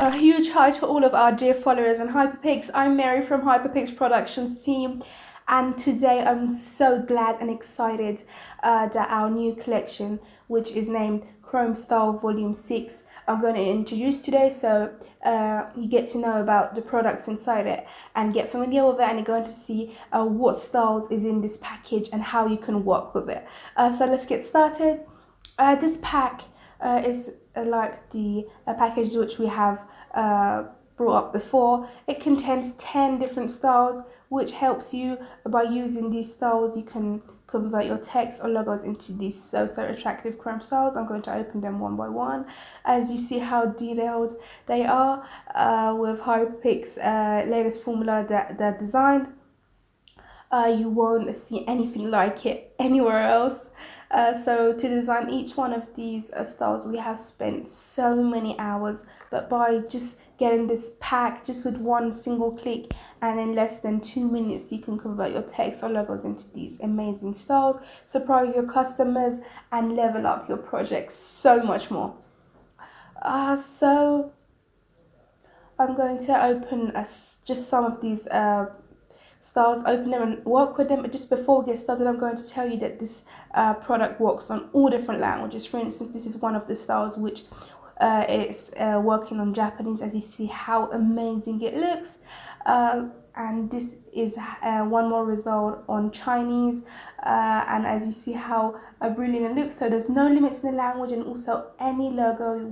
A huge hi to all of our dear followers and Hyperpix. I'm Mary from Hyperpix Productions team, and today I'm so glad and excited that our new collection, which is named Chrome Style Volume 6, I'm going to introduce today, so you get to know about the products inside it and get familiar with it, and you're going to see what styles is in this package and how you can work with it. So let's get started. This pack is like the package which we have brought up before. It contains 10 different styles, which helps you. By using these styles, you can convert your text or logos into these so attractive chrome styles. I'm going to open them one by one as you see how detailed they are with Hyperpix latest formula that they're designed. You won't see anything like it anywhere else. So to design each one of these styles, we have spent so many hours, but by just getting this pack just with one single click and in less than 2 minutes, you can convert your text or logos into these amazing styles, surprise your customers, and level up your projects so much more. So I'm going to open just some of these styles, open them and work with them. But just before we get started, I'm going to tell you that this product works on all different languages. For instance, this is one of the styles which is working on Japanese, as you see how amazing it looks. And this is one more result on Chinese, and as you see how brilliant it looks. So there's no limits in the language, and also any logo you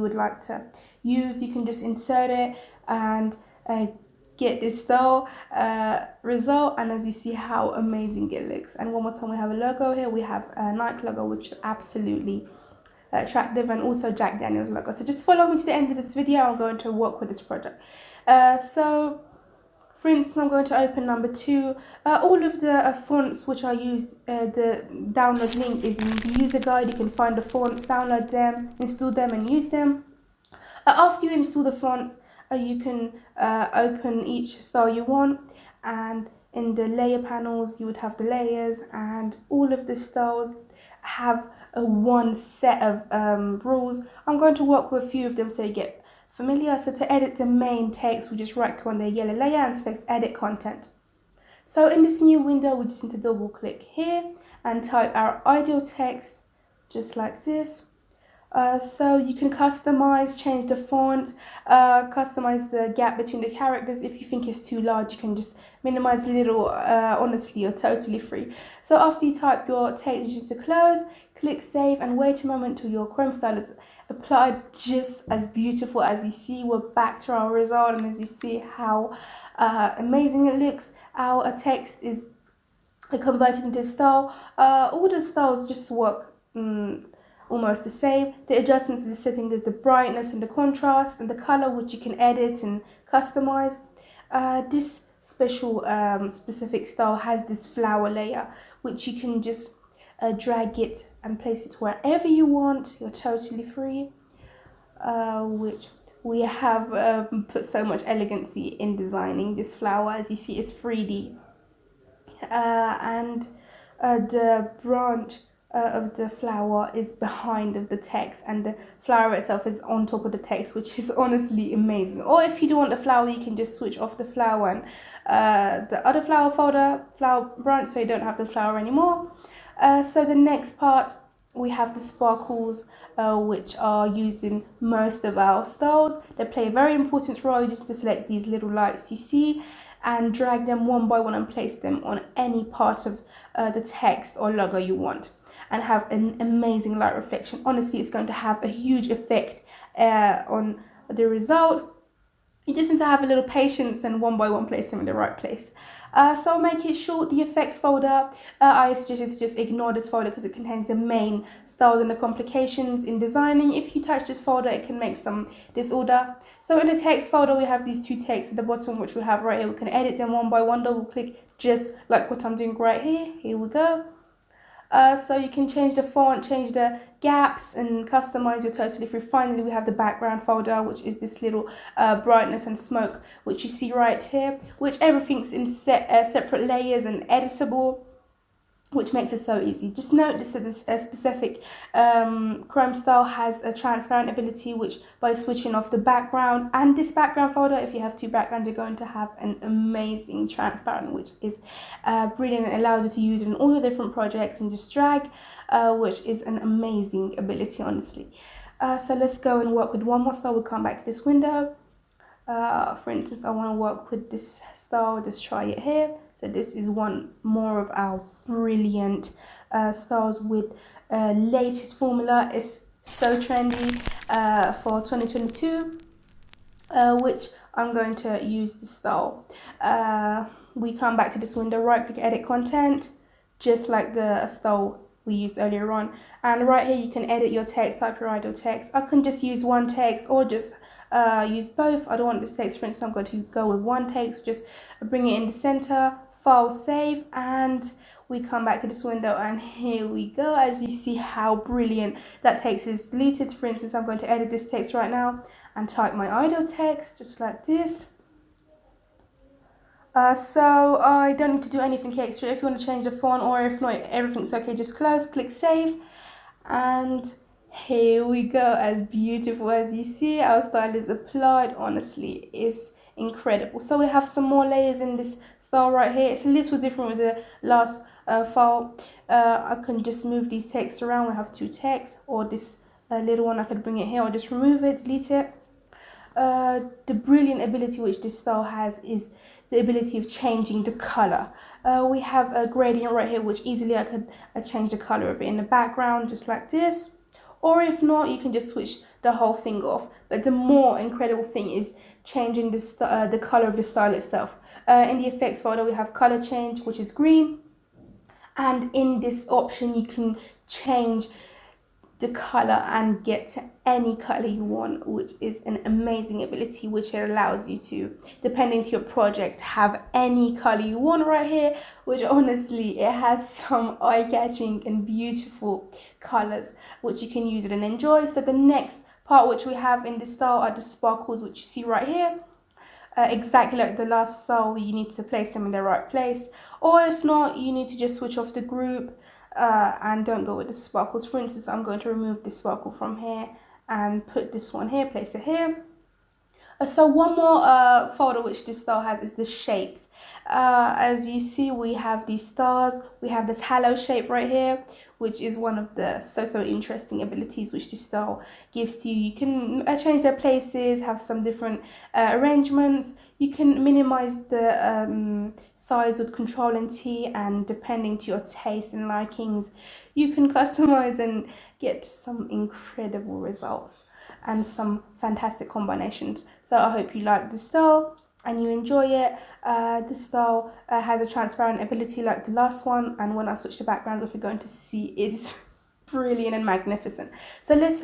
would like to use, you can just insert it and get this style result. And as you see how amazing it looks. And one more time, we have a logo here. We have a Nike logo, which is absolutely attractive, and also Jack Daniels logo. So just follow me to the end of this video. I'm going to work with this project. So for instance, I'm going to open number 2. All of the fonts which I used, the download link is in the user guide. You can find the fonts, download them, install them, and use them. After you install the fonts, you can open each style you want, and in the layer panels you would have the layers, and all of the styles have one set of rules. I'm going to work with a few of them so you get familiar. So to edit the main text, we just right click on the yellow layer and select edit content. So in this new window, we just need to double click here and type our ideal text just like this. So you can customize, change the font, customize the gap between the characters. If you think it's too large, you can just minimize a little. Honestly, you're totally free. So after you type your text, you just close, click save, and wait a moment till your Chrome style is applied, just as beautiful as you see. We're back to our result, and as you see how amazing it looks, our text is converted into style. All the styles just work almost the same. The adjustments is setting the brightness and the contrast and the color, which you can edit and customize. This special specific style has this flower layer, which you can just drag it and place it wherever you want. You're totally free, which we have put so much elegancy in designing this flower. As you see, it's 3D, and the branch of the flower is behind of the text, and the flower itself is on top of the text, which is honestly amazing. Or if you don't want the flower, you can just switch off the flower and the other flower branch, so you don't have the flower anymore. So the next part, we have the sparkles, which are used in most of our styles. They play a very important role. You just to select these little lights you see and drag them one by one and place them on any part of the text or logo you want, and have an amazing light reflection. Honestly, it's going to have a huge effect on the result. You just need to have a little patience and one by one place them in the right place. So make it short, the effects folder. I suggest you to just ignore this folder because it contains the main styles and the complications in designing. If you touch this folder, it can make some disorder. So in the text folder, we have these 2 texts at the bottom, which we have right here. We can edit them one by one, double click, just like what I'm doing right here. Here we go. So you can change the font, change the gaps, and customize your totally free. Finally, we have the background folder, which is this little brightness and smoke, which you see right here, which everything's in separate layers and editable. which makes it so easy. Just notice that this specific chrome style has a transparent ability, which by switching off the background and this background folder, if you have two backgrounds, you're going to have an amazing transparent, which is brilliant. It allows you to use it in all your different projects and just drag, which is an amazing ability, honestly. So let's go and work with one more style. We'll come back to this window. For instance, I want to work with this style. Just try it here. So this is one more of our brilliant styles with latest formula. It's so trendy for 2022, which I'm going to use this style. We come back to this window, right click, edit content, just like the style we used earlier on. And right here you can edit your text, type your ideal text. I can just use one text or just use both. I don't want this text, for instance, I'm going to go with one text, just bring it in the center, file, save, and we come back to this window, and here we go. As you see how brilliant that text is deleted. For instance, I'm going to edit this text right now and type my ideal text just like this. So I don't need to do anything extra. If you want to change the font, or if not, everything's okay, just close, click save, and here we go. As beautiful as you see, our style is applied. Honestly, it's incredible. So we have some more layers in this style right here. It's a little different with the last file. I can just move these texts around. We have two texts, or this little one, I could bring it here or just remove it, delete it. The brilliant ability which this style has is the ability of changing the color. We have a gradient right here, which easily I could change the color of it in the background just like this, or if not, you can just switch the whole thing off. But the more incredible thing is changing the color of the style itself. In the effects folder we have color change, which is green, and in this option you can change the color and get to any color you want, which is an amazing ability, which it allows you to, depending to your project, have any color you want right here, which honestly it has some eye-catching and beautiful colors which you can use it and enjoy. So the next part which we have in this style are the sparkles, which you see right here. Exactly like the last style, you need to place them in the right place, or if not, you need to just switch off the group and don't go with the sparkles. For instance, I'm going to remove this sparkle from here and put this one here, place it here. So one more folder which this style has is the shapes. As you see, we have these stars, we have this halo shape right here, which is one of the so interesting abilities which this style gives to you. You can change their places, have some different arrangements. You can minimize the size with Control and T, and depending to your taste and likings, you can customize and get some incredible results and some fantastic combinations. So I hope you like the style and you enjoy it. The style has a transparent ability like the last one, and when I switch the background off, you're going to see it's brilliant and magnificent. So let's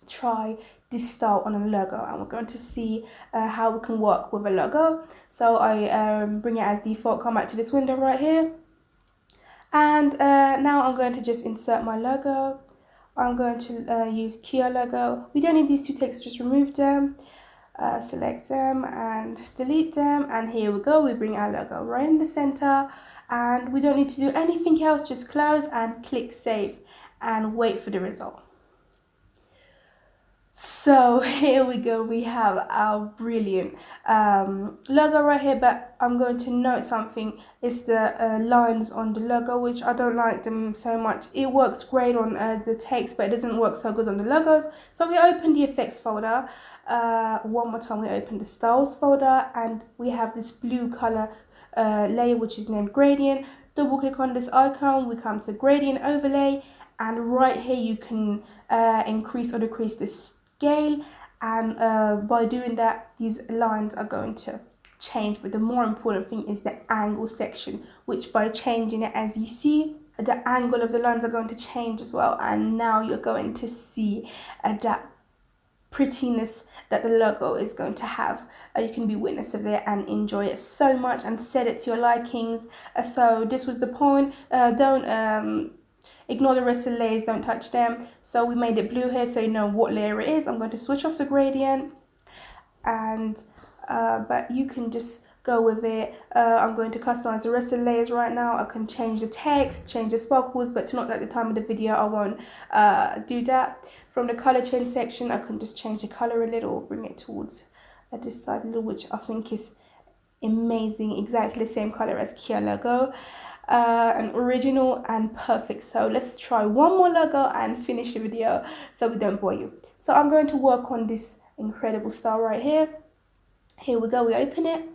try this style on a logo, and we're going to see how we can work with a logo. So I bring it as default, come back to this window right here, and now I'm going to just insert my logo. I'm going to use Kia logo. We don't need these two texts, just remove them, select them and delete them, and here we go. We bring our logo right in the center, and we don't need to do anything else, just close and click save and wait for the result. So here we go, we have our brilliant logo right here, but I'm going to note something. It's the lines on the logo, which I don't like them so much. It works great on the text, but it doesn't work so good on the logos. So we open the effects folder. One more time, we open the styles folder, and we have this blue color layer which is named gradient. Double click on this icon, we come to gradient overlay, and right here you can increase or decrease this scale, and by doing that, these lines are going to change. But the more important thing is the angle section, which by changing it, as you see, the angle of the lines are going to change as well, and now you're going to see that prettiness that the logo is going to have. You can be witness of it and enjoy it so much and set it to your likings. So this was the point. Don't ignore the rest of the layers, don't touch them. So we made it blue here so you know what layer it is. I'm going to switch off the gradient, and but you can just go with it. I'm going to customize the rest of the layers right now. I can change the text, change the sparkles, but to not at the time of the video, I won't do that. From the color change section, I can just change the color a little, bring it towards this side a little, which I think is amazing, exactly the same color as Kia logo. An original and perfect. So let's try one more logo and finish the video so we don't bore you. So I'm going to work on this incredible star right here. Here we go, we open it.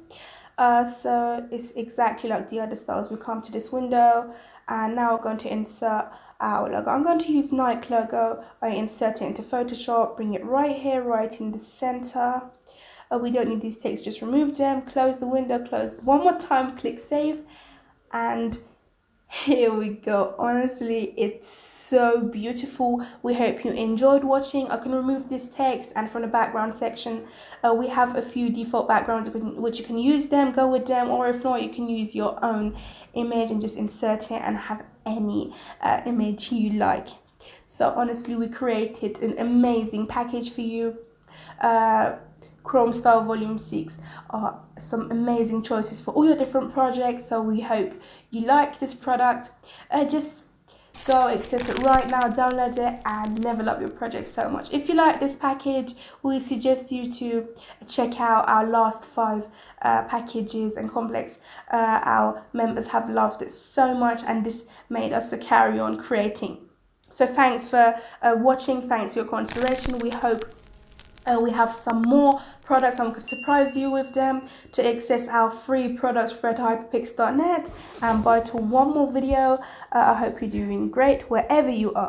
So it's exactly like the other stars. We come to this window and now we're going to insert our logo. I'm going to use Nike logo. I insert it into Photoshop, bring it right here, right in the center. We don't need these text, just remove them, close the window, close one more time, click save, and here we go. Honestly, it's so beautiful. We hope you enjoyed watching. I can remove this text, and from the background section we have a few default backgrounds which you can use them, go with them, or if not, you can use your own image and just insert it and have any image you like. So honestly, we created an amazing package for you. Chrome Style Volume 6 are some amazing choices for all your different projects, so we hope you like this product. Just go access it right now, download it, and level up your project so much. If you like this package, we suggest you to check out our last 5 packages and complex. Our members have loved it so much, and this made us to carry on creating. So thanks for watching, thanks for your consideration. We hope we have some more products. I'm going to surprise you with them. To access our free products, redhyperpix.net, and bye to one more video. I hope you're doing great wherever you are.